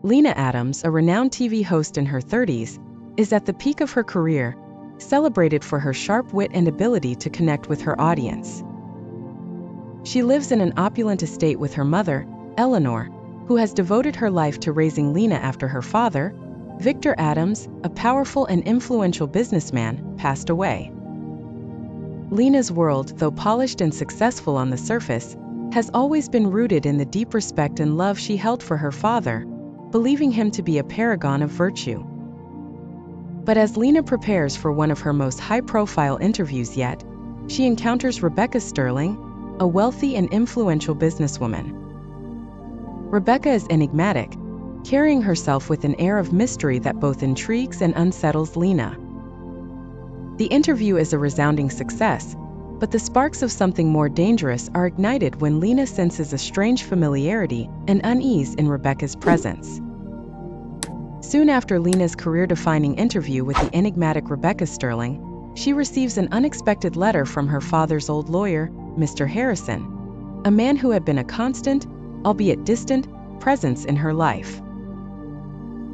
Lena Adams, a renowned TV host in her 30s, is at the peak of her career, celebrated for her sharp wit and ability to connect with her audience. She lives in an opulent estate with her mother, Eleanor, who has devoted her life to raising Lena after her father, Victor Adams, a powerful and influential businessman, passed away. Lena's world, though polished and successful on the surface, has always been rooted in the deep respect and love she held for her father, believing him to be a paragon of virtue. But as Lena prepares for one of her most high-profile interviews yet, she encounters Rebecca Sterling, a wealthy and influential businesswoman. Rebecca is enigmatic, carrying herself with an air of mystery that both intrigues and unsettles Lena. The interview is a resounding success, but the sparks of something more dangerous are ignited when Lena senses a strange familiarity and unease in Rebecca's presence. Soon after Lena's career-defining interview with the enigmatic Rebecca Sterling, she receives an unexpected letter from her father's old lawyer, Mr. Harrison, a man who had been a constant, albeit distant, presence in her life.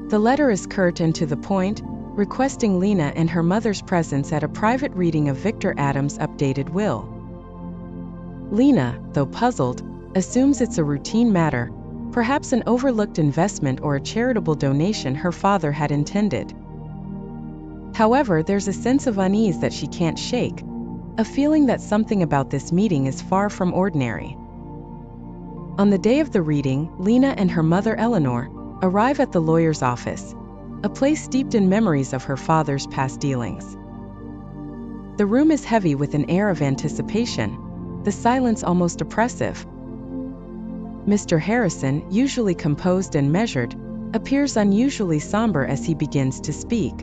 The letter is curt and to the point, requesting Lena and her mother's presence at a private reading of Victor Adams' updated will. Lena, though puzzled, assumes it's a routine matter, perhaps an overlooked investment or a charitable donation her father had intended. However, there's a sense of unease that she can't shake, a feeling that something about this meeting is far from ordinary. On the day of the reading, Lena and her mother Eleanor arrive at the lawyer's office, a place steeped in memories of her father's past dealings. The room is heavy with an air of anticipation, the silence almost oppressive. Mr. Harrison, usually composed and measured, appears unusually somber as he begins to speak.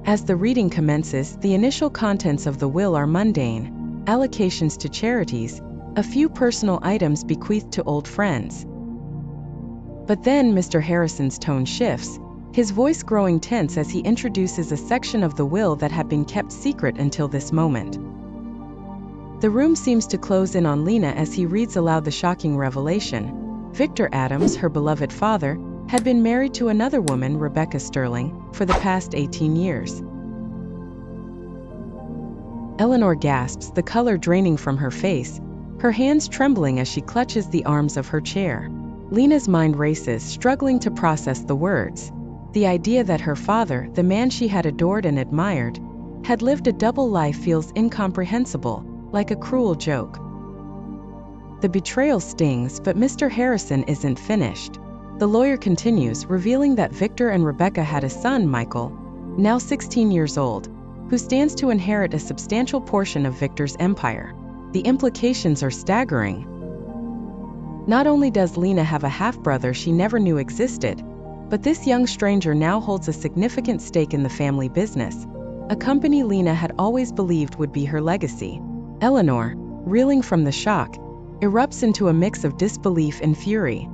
As the reading commences, the initial contents of the will are mundane: allocations to charities, a few personal items bequeathed to old friends. But then Mr. Harrison's tone shifts, his voice growing tense as he introduces a section of the will that had been kept secret until this moment. The room seems to close in on Lena as he reads aloud the shocking revelation. Victor Adams, her beloved father, had been married to another woman, Rebecca Sterling, for the past 18 years. Eleanor gasps, the color draining from her face, her hands trembling as she clutches the arms of her chair. Lena's mind races, struggling to process the words. The idea that her father, the man she had adored and admired, had lived a double life feels incomprehensible, like a cruel joke. The betrayal stings, but Mr. Harrison isn't finished. The lawyer continues, revealing that Victor and Rebecca had a son, Michael, now 16 years old, who stands to inherit a substantial portion of Victor's empire. The implications are staggering. Not only does Lena have a half-brother she never knew existed, but this young stranger now holds a significant stake in the family business, a company Lena had always believed would be her legacy. Eleanor, reeling from the shock, erupts into a mix of disbelief and fury.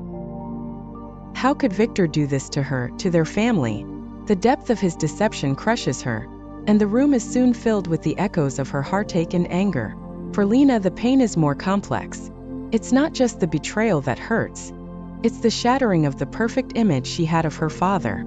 How could Victor do this to her, to their family? The depth of his deception crushes her, and the room is soon filled with the echoes of her heartache and anger. For Lena, the pain is more complex. It's not just the betrayal that hurts. It's the shattering of the perfect image she had of her father.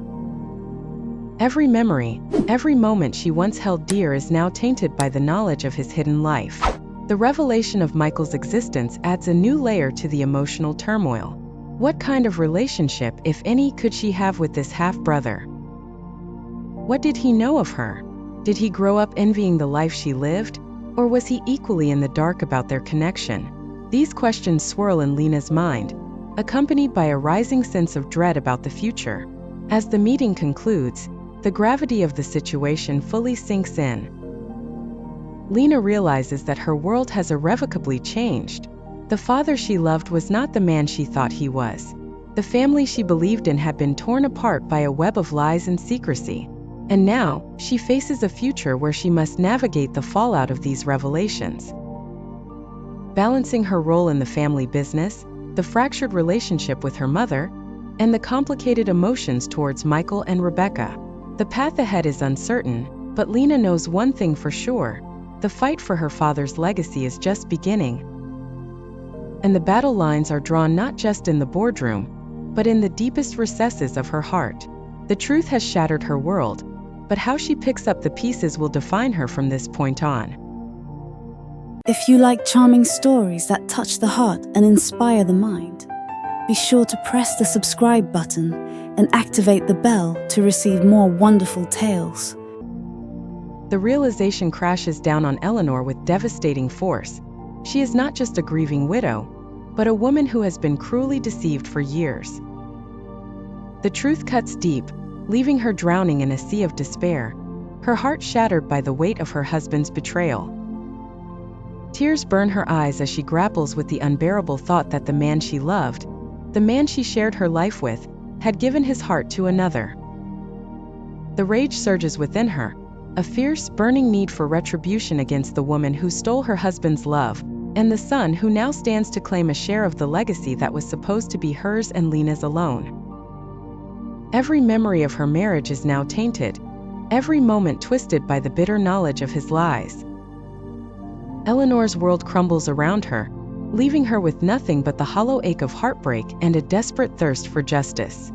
Every memory, every moment she once held dear is now tainted by the knowledge of his hidden life. The revelation of Michael's existence adds a new layer to the emotional turmoil. What kind of relationship, if any, could she have with this half-brother? What did he know of her? Did he grow up envying the life she lived? Or was he equally in the dark about their connection? These questions swirl in Lena's mind, accompanied by a rising sense of dread about the future. As the meeting concludes, the gravity of the situation fully sinks in. Lena realizes that her world has irrevocably changed. The father she loved was not the man she thought he was. The family she believed in had been torn apart by a web of lies and secrecy. And now, she faces a future where she must navigate the fallout of these revelations. Balancing her role in the family business, the fractured relationship with her mother, and the complicated emotions towards Michael and Rebecca. The path ahead is uncertain, but Lena knows one thing for sure: the fight for her father's legacy is just beginning. And the battle lines are drawn not just in the boardroom, but in the deepest recesses of her heart. The truth has shattered her world, but how she picks up the pieces will define her from this point on. If you like charming stories that touch the heart and inspire the mind, be sure to press the subscribe button and activate the bell to receive more wonderful tales. The realization crashes down on Eleanor with devastating force. She is not just a grieving widow, but a woman who has been cruelly deceived for years. The truth cuts deep, leaving her drowning in a sea of despair, her heart shattered by the weight of her husband's betrayal. Tears burn her eyes as she grapples with the unbearable thought that the man she loved, the man she shared her life with, had given his heart to another. The rage surges within her, a fierce, burning need for retribution against the woman who stole her husband's love, and the son who now stands to claim a share of the legacy that was supposed to be hers and Lena's alone. Every memory of her marriage is now tainted, every moment twisted by the bitter knowledge of his lies. Eleanor's world crumbles around her, leaving her with nothing but the hollow ache of heartbreak and a desperate thirst for justice.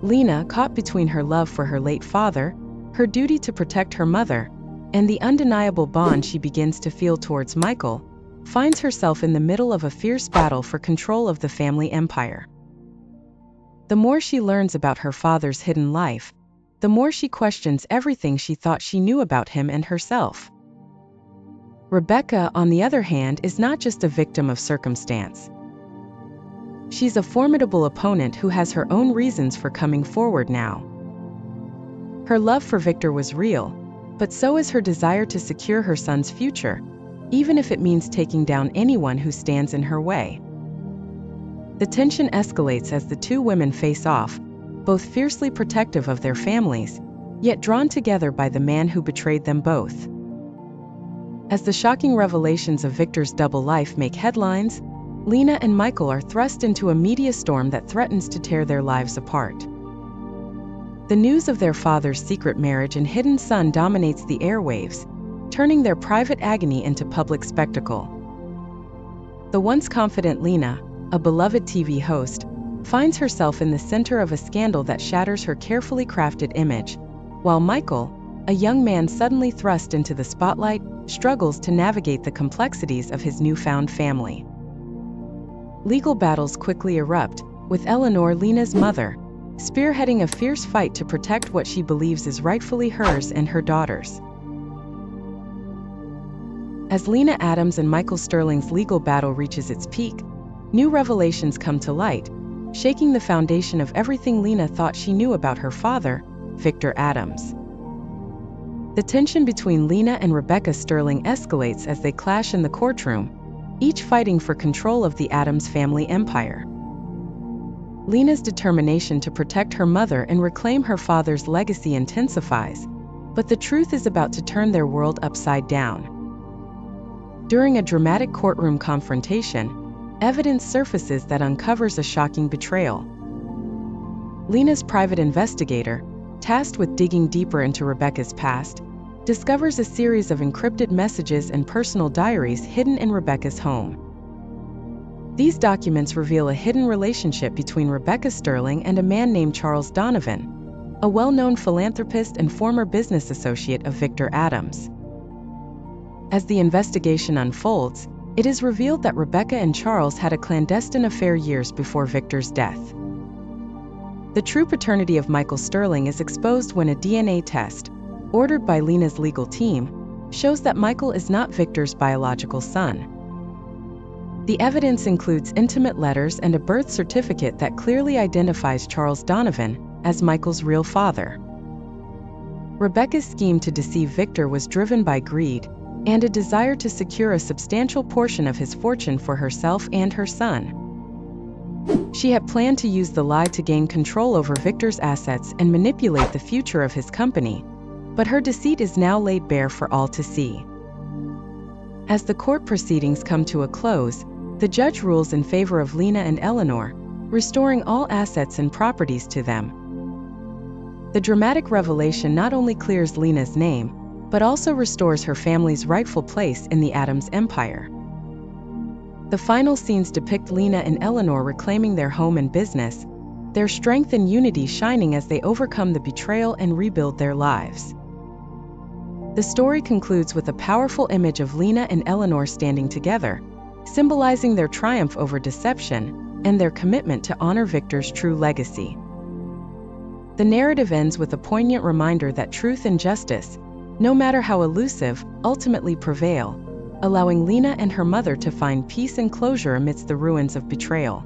Lena, caught between her love for her late father, her duty to protect her mother, and the undeniable bond she begins to feel towards Michael, finds herself in the middle of a fierce battle for control of the family empire. The more she learns about her father's hidden life, the more she questions everything she thought she knew about him and herself. Rebecca, on the other hand, is not just a victim of circumstance. She's a formidable opponent who has her own reasons for coming forward now. Her love for Victor was real, but so is her desire to secure her son's future, even if it means taking down anyone who stands in her way. The tension escalates as the two women face off, both fiercely protective of their families, yet drawn together by the man who betrayed them both. As the shocking revelations of Victor's double life make headlines, Lena and Michael are thrust into a media storm that threatens to tear their lives apart. The news of their father's secret marriage and hidden son dominates the airwaves, turning their private agony into public spectacle. The once confident Lena, a beloved TV host, finds herself in the center of a scandal that shatters her carefully crafted image, while Michael, a young man suddenly thrust into the spotlight, struggles to navigate the complexities of his newfound family. Legal battles quickly erupt, with Eleanor, Lena's mother, spearheading a fierce fight to protect what she believes is rightfully hers and her daughters. As Lena Adams and Michael Sterling's legal battle reaches its peak, new revelations come to light, shaking the foundation of everything Lena thought she knew about her father, Victor Adams. The tension between Lena and Rebecca Sterling escalates as they clash in the courtroom, each fighting for control of the Adams family empire. Lena's determination to protect her mother and reclaim her father's legacy intensifies, but the truth is about to turn their world upside down. During a dramatic courtroom confrontation, evidence surfaces that uncovers a shocking betrayal. Lena's private investigator, tasked with digging deeper into Rebecca's past, discovers a series of encrypted messages and personal diaries hidden in Rebecca's home. These documents reveal a hidden relationship between Rebecca Sterling and a man named Charles Donovan, a well-known philanthropist and former business associate of Victor Adams. As the investigation unfolds, it is revealed that Rebecca and Charles had a clandestine affair years before Victor's death. The true paternity of Michael Sterling is exposed when a DNA test, ordered by Lena's legal team, shows that Michael is not Victor's biological son. The evidence includes intimate letters and a birth certificate that clearly identifies Charles Donovan as Michael's real father. Rebecca's scheme to deceive Victor was driven by greed and a desire to secure a substantial portion of his fortune for herself and her son. She had planned to use the lie to gain control over Victor's assets and manipulate the future of his company, but her deceit is now laid bare for all to see. As the court proceedings come to a close, the judge rules in favor of Lena and Eleanor, restoring all assets and properties to them. The dramatic revelation not only clears Lena's name, but also restores her family's rightful place in the Adams empire. The final scenes depict Lena and Eleanor reclaiming their home and business, their strength and unity shining as they overcome the betrayal and rebuild their lives. The story concludes with a powerful image of Lena and Eleanor standing together, symbolizing their triumph over deception and their commitment to honor Victor's true legacy. The narrative ends with a poignant reminder that truth and justice, no matter how elusive, ultimately prevail, allowing Lena and her mother to find peace and closure amidst the ruins of betrayal.